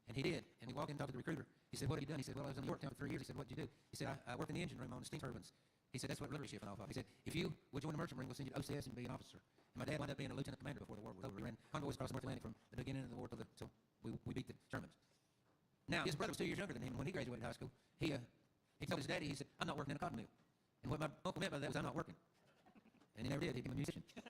Speaker 2: And he did. And he walked in and talked to the recruiter. He said, what have you done? He said, well, I was in Yorktown for 3 years. He said, what did you do? He said, I worked in the engine room on the steam turbines. He said, that's what rotary shift and all of. He said, if you would join the Merchant Marine, we'll send you to OCS and be an officer. And my dad wound up being a lieutenant commander before the war was over. We ran convoys across the North Atlantic from the beginning of the war till we beat the Germans. Now, his brother was 2 years younger than him. When he graduated high school, he told his daddy, he said, I'm not working in a cotton mill. And what my uncle meant by that was, I'm not working. And he never did. He became a musician. And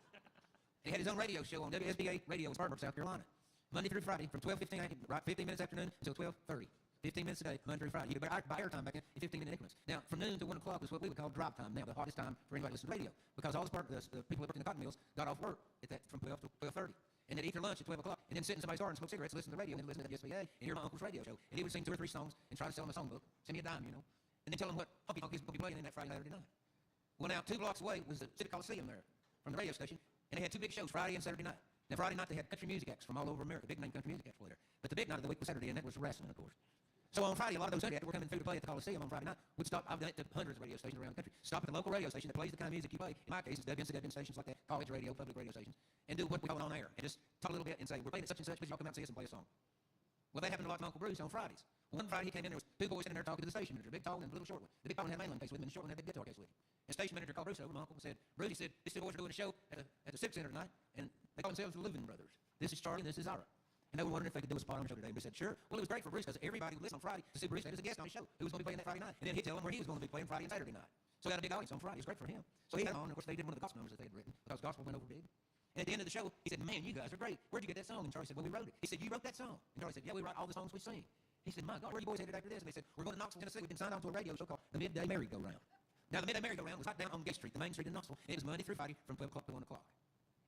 Speaker 2: he had his own radio show on WSBA radio in Spartanburg, South Carolina. Monday through Friday from 12:15, right, 15 minutes afternoon until 12:30. 15 minutes a day, Monday through Friday. You could buy airtime back then in 15-minute increments. Now, from noon to 1 o'clock was what we would call drive time. Now, the hottest time for anybody to listen to radio. Because all the people that worked in the cotton mills got off work at that from 12 to 12:30. And they'd eat their lunch at 12 o'clock, and then sit in somebody's car and smoke cigarettes and listen to the radio, and then listen to WSBA, and hear my uncle's radio show. And he would sing 2 or 3 songs and try to sell them a songbook, send me a dime, you know, and then tell them what honky tonk is going to be playing in that Friday, Saturday night. Well, now, 2 blocks away was the City Coliseum there from the radio station, and they had 2 big shows, Friday and Saturday night. Now, Friday night, they had country music acts from all over America, big name country music acts were there. But the big night of the week was Saturday, and that was wrestling, of course. So on Friday, a lot of those Sunday after we're coming through to play at the Coliseum on Friday night, we'd stop. I've done it to hundreds of radio stations around the country. Stop at the local radio station that plays the kind of music you play. In my case, it's WNCW stations like that, college radio, public radio stations, and do what we call it on air, and just talk a little bit and say, we're playing at such and such, please y'all come out and see us and play a song. Well, that happened a lot to Uncle Bruce on Fridays. One Friday he came in, there was two boys sitting there talking to the station manager, a big tall one and a little short one. The big tall one had a mainline case with him, and the short one had a guitar case with him. And the station manager called Bruce over, my uncle, and said, Bruce, he said, these two boys are doing a show at the Civic Center tonight, and they call themselves the Louvin Brothers. This is Charlie and this is Ira. And they were wondering if they could do a spot on the show today. And Bruce said, sure. Well, it was great for Bruce because everybody would listen on Friday to see Bruce as a guest on his show who was going to be playing that Friday night. And then he'd tell them where he was going to be playing Friday and Saturday night. So he had a big audience on Friday. It was great for him. So he had on, and of course, they did one of the gospel numbers that they had written because gospel went over big. And at the end of the show, he said, man, you guys are great. Where'd you get that song? And Charlie said, well, we wrote it. He said, you wrote that song? And Charlie said, yeah, we write all the songs we sing. He said, my God, where are you boys headed after this? And they said, we're going to Knoxville, Tennessee. We've been signed on to a radio show called the Midday Merry-Go-Round. Now, the Midday Merry-Go-Round was right down on Gate Street, the main street in Knoxville, and it was Monday through Friday from 12 o'clock to 1 o'clock.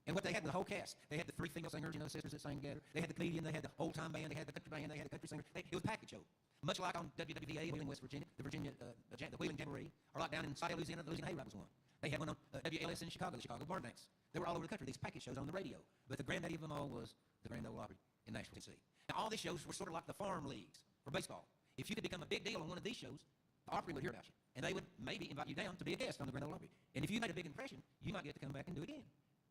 Speaker 2: And what they had, the whole cast, they had the three female singers, you know, sisters that sang together. They had the comedian, they had the old-time band, they had the country band, they had the country singer. It was a package show. Much like on WWVA in Wheeling, West Virginia, the Wheeling Jamboree, or like down in Scottsdale, Louisiana, the Louisiana Hayride was one. They had one on WLS in Chicago, the Chicago Barn Dance. They were all over the country, these package shows on the radio. But the granddaddy of them all was the Grand Ole Opry in Nashville, Tennessee. Now, all these shows were sort of like the farm leagues for baseball. If you could become a big deal on one of these shows, the Opry would hear about you. And they would maybe invite you down to be a guest on the Grand Ole Opry. And if you made a big impression, you might get to come back and do it again.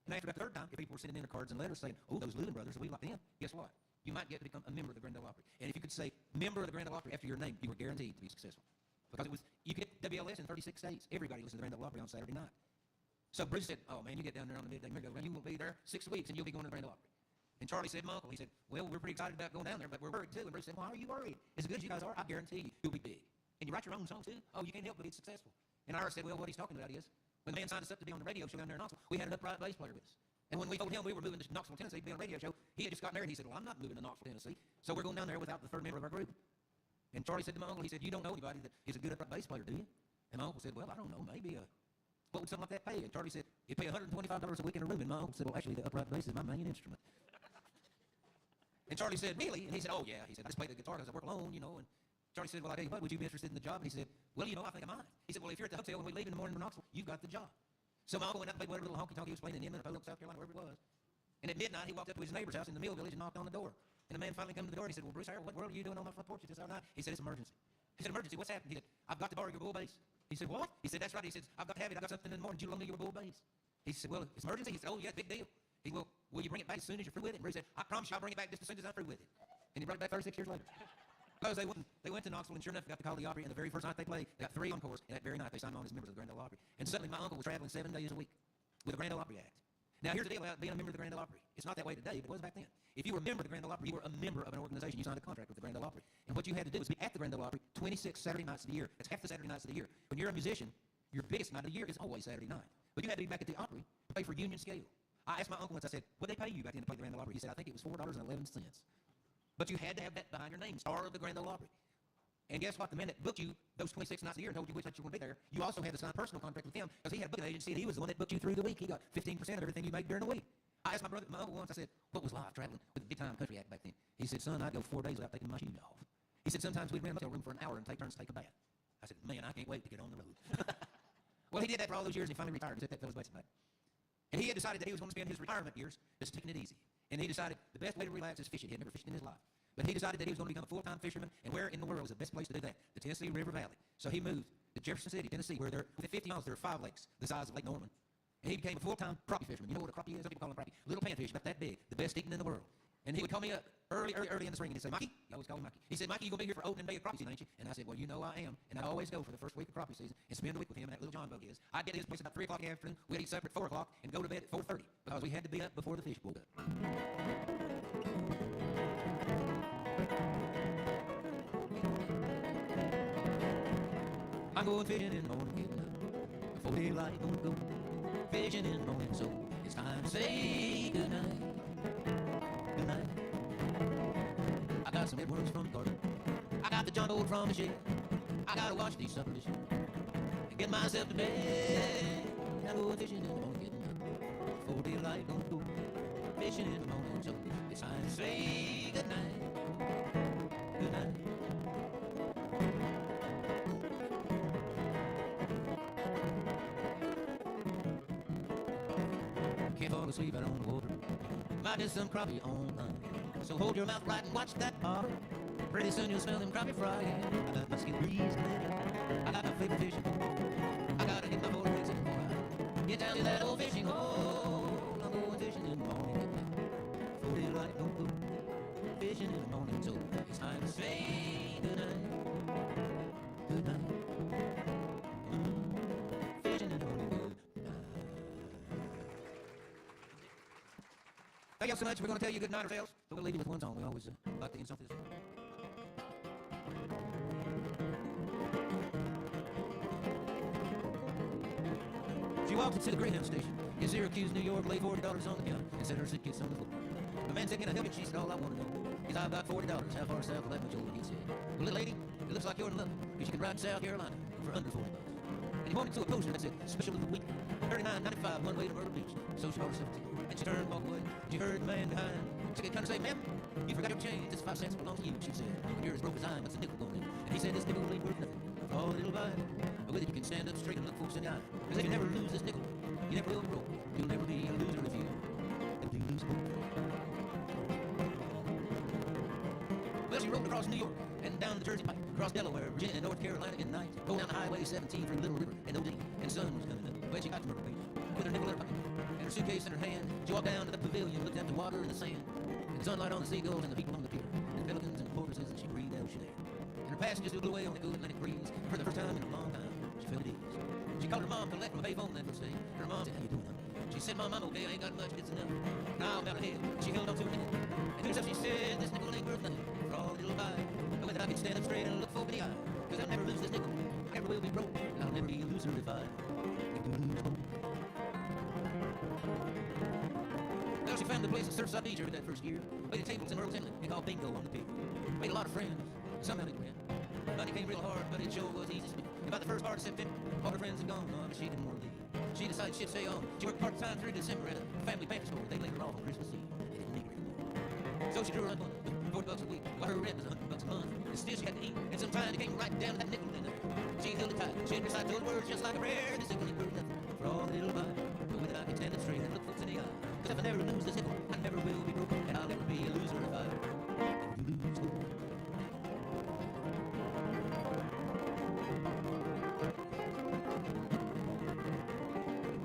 Speaker 2: And after about the third time, if people were sending in their cards and letters saying, oh, those Louvin Brothers, we like them, guess what? You might get to become a member of the Grand Ole Opry. And if you could say member of the Grand Ole Opry after your name, you were guaranteed to be successful. Because it was, you could get WLS in 36 states. Everybody listened to the Grand Ole Opry on Saturday night. So Bruce said, oh, man, you get down there on the Midday Merry-Go-Round, you won't be there 6 weeks, and you'll be going to the Grand Ole Opry. And Charlie said, my uncle, he said, well, we're pretty excited about going down there, but we're worried too. And Bruce said, why are you worried? As good as you guys are, I guarantee you, you'll be big. And you write your own songs too? Oh, you can't help but be successful. And Ira said, well, what he's talking about is, when the man signed us up to be on the radio show down there in Knoxville, we had an upright bass player with us. And when we told him we were moving to Knoxville, Tennessee to be on a radio show, he had just got married. He said, well, I'm not moving to Knoxville, Tennessee. So we're going down there without the third member of our group. And Charlie said to my uncle, he said, you don't know anybody that is a good upright bass player, do you? And my uncle said, well, I don't know, maybe what would something like that pay? And Charlie said, it'd pay $125 a week in a room. And my uncle said, well, actually, the upright bass is my main instrument. And Charlie said, really? And he said, oh, yeah. He said, I just play the guitar because I work alone, you know. And Charlie said, well, I tell you what, would you be interested in the job? And he said, well, you know, I think I might. He said, well, if you're at the hotel when we leave in the morning from Knoxville, you've got the job. So my uncle went out and played whatever little honky-tonk he was playing in Inman, South Carolina, wherever it was. And at midnight, he walked up to his neighbor's house in the Mill Village and knocked on the door. And the man finally came to the door and he said, well, Bruce Harrell, what world are you doing on my front porch this hour night? He said, it's emergency. He said, emergency, what's happened? He said, I've got to borrow your bull bass. He said, what? He said, that's right. He said, I've got to have it. I've got something in the morning. Did you loan me your bull bass? He said, well, it's emergency. He said, oh, yeah, big deal. He said, well, will you bring it back as soon as you're through with it? And Bruce said, I promise you I'll bring it back just as soon as I'm through with it. And he brought it back 36 years later. Because they went to Knoxville, and sure enough, got to call the Opry, and the very first night they played, they got 3 encores, and that very night they signed on as members of the Grand Ole Opry. And suddenly my uncle was traveling 7 days a week with the Grand Ole Opry Act. Now, here's the deal about being a member of the Grand Ole Opry. It's not that way today, but it was back then. If you were a member of the Grand Ole Opry, you were a member of an organization. You signed a contract with the Grand Ole Opry. And what you had to do was be at the Grand Ole Opry 26 Saturday nights of the year. That's half the Saturday nights of the year. When you're a musician, your biggest night of the year is always Saturday night. But you had to be back at the Opry to pay for union scale. I asked my uncle once, I said, what did they pay you back then to play the Grand Ole Opry? He said, I think it was $4.11. But you had to have that behind your name, star of the Grand Ole Opry. And guess what? The man that booked you those 26 nights a year and told you which night you were going to be there, you also had to sign a personal contract with him because he had a booking agency and he was the one that booked you through the week. He got 15% of everything you made during the week. I asked my uncle once, I said, what was life traveling with a big-time country act back then? He said, son, I'd go 4 days without taking my shoes off. He said, sometimes we'd rent a motel room for an hour and take turns to take a bath. I said, man, I can't wait to get on the road. Well, he did that for all those years and he finally retired and set that fellow's basic back. And he had decided that he was going to spend his retirement years just taking it easy. And he decided the best way to relax is fishing. He had never fished in his life. But he decided that he was going to become a full-time fisherman, and where in the world was the best place to do that? The Tennessee River Valley. So he moved to Jefferson City, Tennessee, where within 50 miles there are 5 lakes the size of Lake Norman. And he became a full-time crappie fisherman. You know what a crappie is? Some people call them crappie. Little panfish about that big, the best eating in the world. And he would call me up early in the spring, and he'd say, Mikey, he always called me Mikey. He said, Mikey, you going to be here for opening day of crappie season, ain't you? And I said, well, you know I am. And I'd always go for the first week of crappie season and spend the week with him in that little John boat is. I'd get to his place about 3 o'clock in the afternoon. We'd eat supper at 4 o'clock and go to bed at 4:30 because we had to be up before the fish pulled up. I'm going fishing in the morning, getting up before daylight, gonna go fishing in the morning, so it's time to say goodnight, goodnight. I got some Edwards from the garden, I got the John boat from the shed, I gotta wash these supper dishes and get myself to bed. I'm going fishing in the morning, getting up before daylight, gonna go fishing in the morning, so it's time to say goodnight, goodnight. Can't fall asleep out on the water. Might get some crappie on line. So hold your mouth right and watch that bar. Pretty soon you'll smell them crappie frying. I got my skin breeze, I got my favorite fishing. I gotta get my board fixed before I get down to that old fishing hole. I'm going fishing in the morning. For little light don't go fishing in the morning. So it's time to say goodnight. Goodnight. Fishing in the morning. Goodnight. Thank y'all so much. We're going to tell you goodnight ourselves, but we'll leave you with one song. We always like to end something this way. She walked into the Greyhound station in Syracuse, New York, laid $40 on the counter, and set her suitcase on the floor. The man said, "Can I help you?" She said, "All I want to know is I've got $40. How far south will that much over?" He said, "Well, little lady, it looks like you're in love, because you can ride to South Carolina for under $40. And he pointed to a poster that said, "Special of the week, $39.95 one way to Myrtle Beach." So she bought herself a ticket, and she turned and walked away. She heard the man behind. She could kind of say, "Ma'am, you forgot your change. This 5 cents belongs to you." She said, "You're as broke as I am. What's a nickel going in?" And he said, "This nickel ain't worth nothing for all the little bite. But with it, you can stand up straight and look folks in the eye. Because if you never lose this nickel, you never will be broke. You'll never be a loser if you lose hope." Well, she rode across New York and down the Jersey Pike, across Delaware, Virginia, and North Carolina at night, go down the Highway 17 through Little River and Odine, and the sun was coming up. Well, she got to Myrtle Beach with her nickel in her pocket and her suitcase in her hand. She walked down to the pavilion, looked at the water and the sand, and the sunlight on the seagulls and the people on the pier, and the pelicans and porpoises, and she breathed out ocean air. And her passengers stood away on the cool Atlantic breeze. For the first time in a long time, she felt at ease. She called her mom to let from a payphone that first day. Her mom said, "How you doing, honey?" She said, "Mom, I'm okay. I ain't got much. It's enough." Now I'm down ahead. She held on to a nickel. And to herself she said, "This nickel ain't worth nothing for all the little bite. But with it I can stand up straight and look folk in the eye. Because I'll never lose this nickel. I never will be broke. And I'll never be a loser if I lose hope." Well, she found a place at Surfside Beach that first year. Waited tables in Earl's Inlet and called bingo on the pier. Made a lot of friends. Somehow it went. Money came real hard, but it sure was easy to spend. About the first part of September, all her friends had gone on, but she didn't want to leave. She decided she'd stay on. She worked part-time through December at a family pantry store. They laid her off on Christmas Eve. They didn't need her anymore. So she drew her unemployment, $40 a week, while her rent was $100 a month. And still she had to eat, and sometimes it came right down to that nickel in there. She held it tight. She'd recite those words just like a prayer. This nickel ain't worth nothing for all the little bite. But with it I can stand up straight and look folks in the eye. Because if I never lose this nickel, I never will be broke. And I'll never be a loser if I lose hope.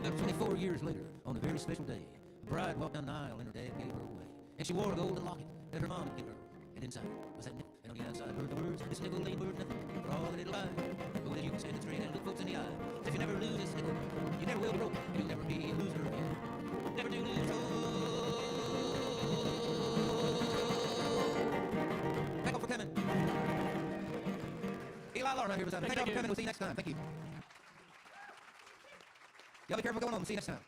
Speaker 2: Now, 24 years later, on a very special day, the bride walked down the aisle and her dad gave her away. And she wore a golden locket that her mom had given her. And inside was that nickel. And on the outside were the words, "This nickel ain't worth nothing for all the little bite. But with it you can stand it straight and look folks in the eye. If you never lose this nickel, you never will be broke. You'll never be a loser again. Never do lose hope." Thank you for coming. Eli Lauren out here beside me. Thank you for coming. We'll see you next time. Thank you. Y'all be careful going on. We'll see you next time.